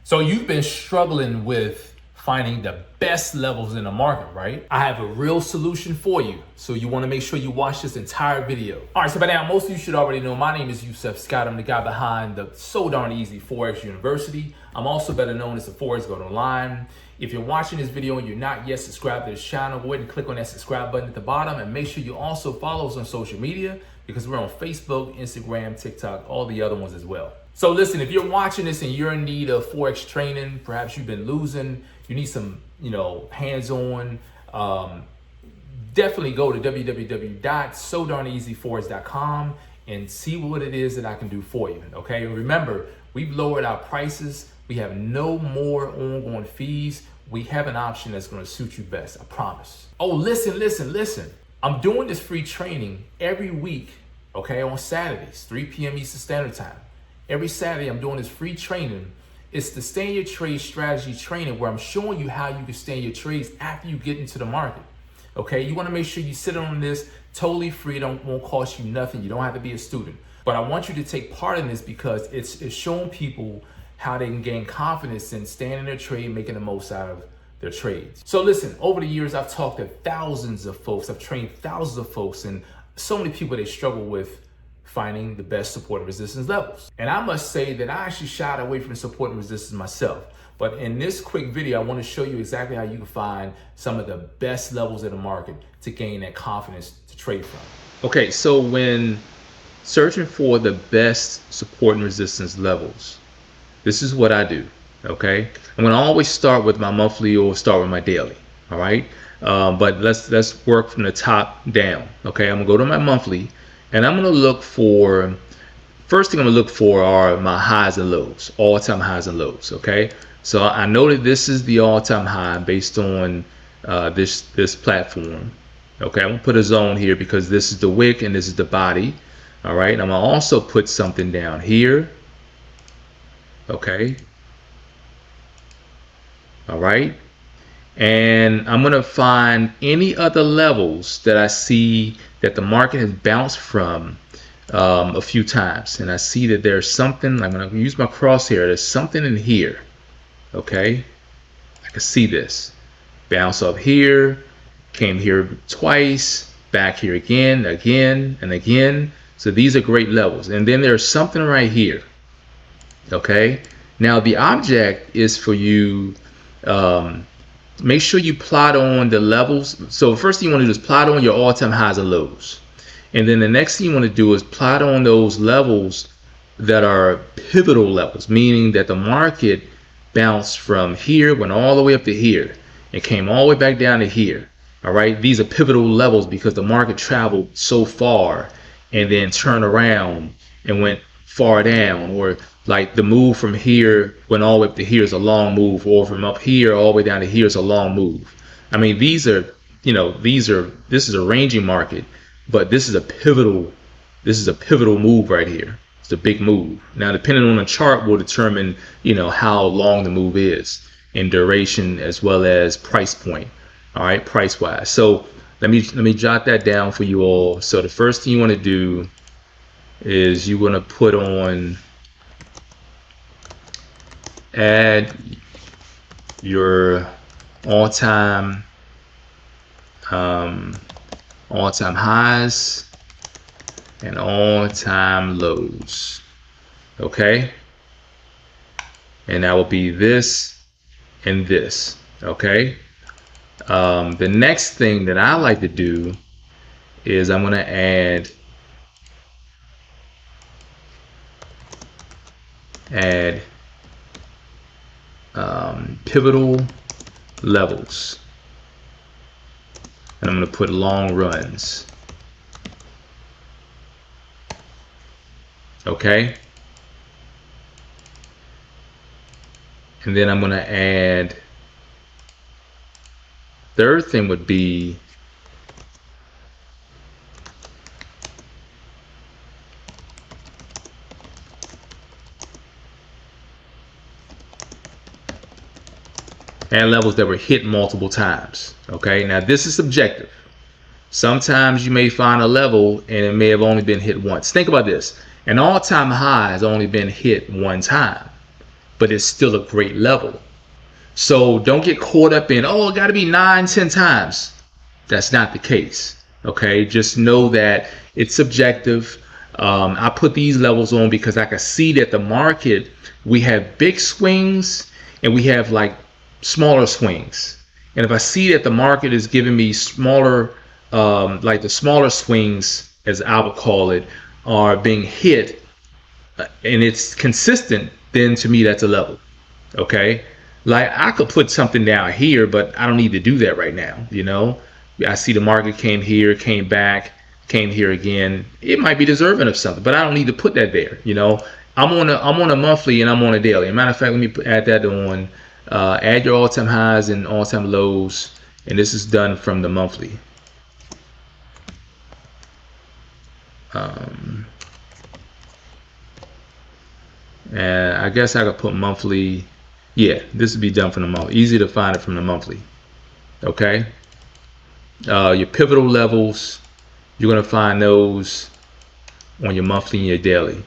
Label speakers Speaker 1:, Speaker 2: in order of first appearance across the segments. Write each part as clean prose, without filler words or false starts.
Speaker 1: So you've been struggling with finding the best levels in the market, right? I have a real solution for you. So you want to make sure you watch this entire video. All right, so by now, most of you should already know my name is Yusef Scott. I'm the guy behind the so darn easy Forex University. I'm also better known as the Forex God Online. If you're watching this video and you're not yet subscribed to this channel, go ahead and click on that subscribe button at the bottom and make sure you also follow us on social media because we're on Facebook, Instagram, TikTok, all the other ones as well. So listen, if you're watching this and you're in need of Forex training, perhaps you've been losing, you need some, hands-on, definitely go to www.sodarneasyforex.com and see what it is that I can do for you, okay? And remember, we've lowered our prices. We have no more ongoing fees. We have an option that's gonna suit you best, I promise. Oh, listen. I'm doing this free training every week, okay, on Saturdays, 3 p.m. Eastern Standard Time. Every Saturday, I'm doing this free training. It's the Stay in Your Trade strategy training where I'm showing you how you can stay in your trades after you get into the market. Okay, you wanna make sure you sit on this totally free. It won't cost you nothing. You don't have to be a student. But I want you to take part in this because it's showing people how they can gain confidence in staying in their trade, making the most out of their trades. So listen, over the years, I've talked to thousands of folks. I've trained thousands of folks and so many people, they struggle with finding the best support and resistance levels. And I must say that I actually shied away from support and resistance myself. But in this quick video, I want to show you exactly how you can find some of the best levels in the market to gain that confidence to trade from. Okay, so when searching for the best support and resistance levels, this is what I do, okay? I'm gonna always start with my monthly or start with my daily, all right? But let's work from the top down, okay? I'm gonna go to my monthly, and I'm gonna look for, first thing I'm gonna look for are my highs and lows, all-time highs and lows, okay? So I know that this is the all-time high based on this platform, okay? I'm gonna put a zone here because this is the wick and this is the body, all right? And I'm gonna also put something down here, okay? All right? And I'm gonna find any other levels that I see that the market has bounced from a few times, and I see that there's something. I'm gonna use my crosshair. There's something in here, okay? I can see this bounce up here, came here twice, back here again and again. So these are great levels. And then there's something right here, okay? Now the object is for you. Make sure you plot on the levels. So first thing you want to do is plot on your all-time highs and lows. And then the next thing you want to do is plot on those levels that are pivotal levels, meaning that the market bounced from here, went all the way up to here, and came all the way back down to here. All right, these are pivotal levels because the market traveled so far and then turned around and went far down, or like the move from here went all the way up to here is a long move, or from up here all the way down to here is a long move. I mean, this is a ranging market, but this is a pivotal move right here. It's a big move. Now, depending on the chart will determine, how long the move is in duration as well as price point. All right, price wise. So let me jot that down for you all. So the first thing you want to do is you want to put on, add your all-time highs and all-time lows, okay? And that will be this and this, okay? The next thing that I like to do is I'm going to add pivotal levels, and I'm going to put long runs, okay? And then I'm going to add, third thing would be and levels that were hit multiple times. Okay, now this is subjective. Sometimes you may find a level and it may have only been hit once. Think about this. An all-time high has only been hit one time. but it's still a great level. So don't get caught up in, oh, it got to be 9, 10 times. That's not the case. Okay, just know that it's subjective. I put these levels on because I can see that the market, we have big swings and we have like smaller swings. And if I see that the market is giving me smaller, like the smaller swings, as I would call it, are being hit and it's consistent, then to me that's a level. Okay, like I could put something down here, but I don't need to do that right now. You know, I see the market came here, came back, came here again. It might be deserving of something, but I don't need to put that there. You know, I'm on a monthly and I'm on a daily. As a matter of fact, let me add that on. Add your all-time highs and all-time lows, and this is done from the monthly. And I guess I could put monthly. Yeah, this would be done from the monthly. Easy to find it from the monthly. Okay. Your pivotal levels, you're going to find those on your monthly and your daily.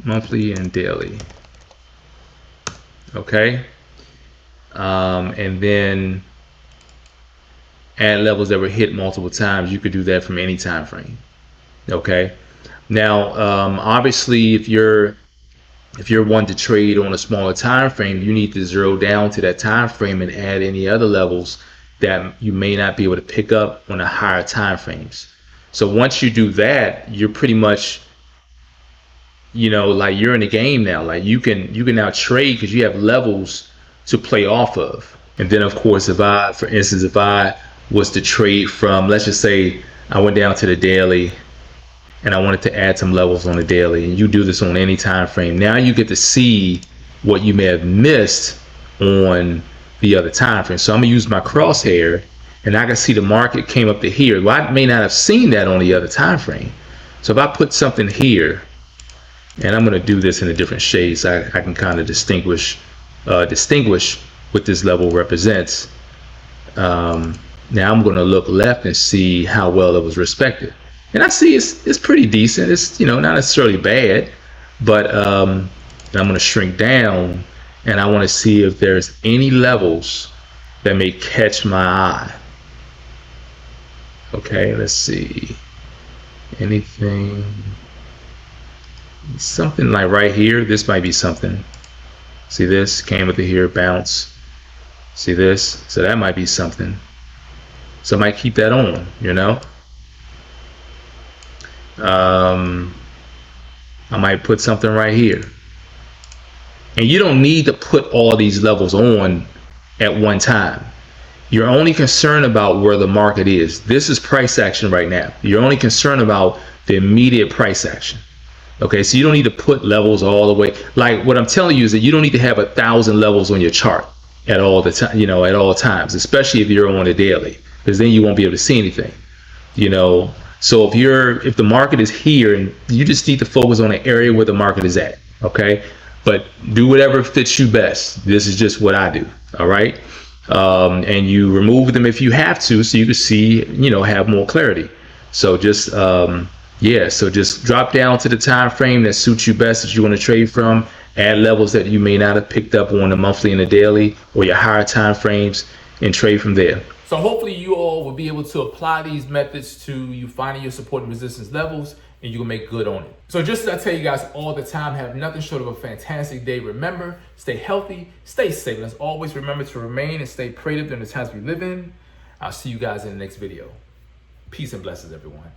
Speaker 1: Monthly and daily. Okay. And then add levels that were hit multiple times. You could do that from any time frame. Okay. Now, obviously, if you're one to trade on a smaller time frame, you need to zero down to that time frame and add any other levels that you may not be able to pick up on the higher time frames. So once you do that, you're pretty much, you know, like you're in the game now. Like you can now trade because you have levels to play off of. And then of course, for instance, if I was to trade from, let's just say I went down to the daily and I wanted to add some levels on the daily, and you do this on any time frame, now you get to see what you may have missed on the other time frame. So I'm gonna use my crosshair and I can see the market came up to here. Well, I may not have seen that on the other time frame. So if I put something here, and I'm going to do this in a different shade so I can kind of distinguish what this level represents. Now I'm going to look left and see how well it was respected, and I see it's pretty decent. It's, you know, not necessarily bad, but I'm going to shrink down and I want to see if there's any levels that may catch my eye. Okay, let's see. Anything. Something like right here, this might be something. See this? Came up to here, bounce. See this? So that might be something. So I might keep that on, you know? I might put something right here. And you don't need to put all these levels on at one time. You're only concerned about where the market is. This is price action right now. You're only concerned about the immediate price action. Okay, so you don't need to put levels all the way. Like what I'm telling you is that you don't need to have 1,000 levels on your chart at all the time, you know, at all times, especially if you're on a daily, because then you won't be able to see anything, you know. So if the market is here, and you just need to focus on the area where the market is at. Okay, but do whatever fits you best. This is just what I do. All right, and you remove them if you have to, so you can see, you know, have more clarity. So just yeah, so just drop down to the time frame that suits you best that you want to trade from. Add levels that you may not have picked up on the monthly and the daily or your higher time frames, and trade from there. So hopefully you all will be able to apply these methods to you finding your support and resistance levels, and you can make good on it. So just as I tell you guys all the time, have nothing short of a fantastic day. Remember, stay healthy, stay safe, and as always, remember to remain and stay prayed up during the times we live in. I'll see you guys in the next video. Peace and blessings, everyone.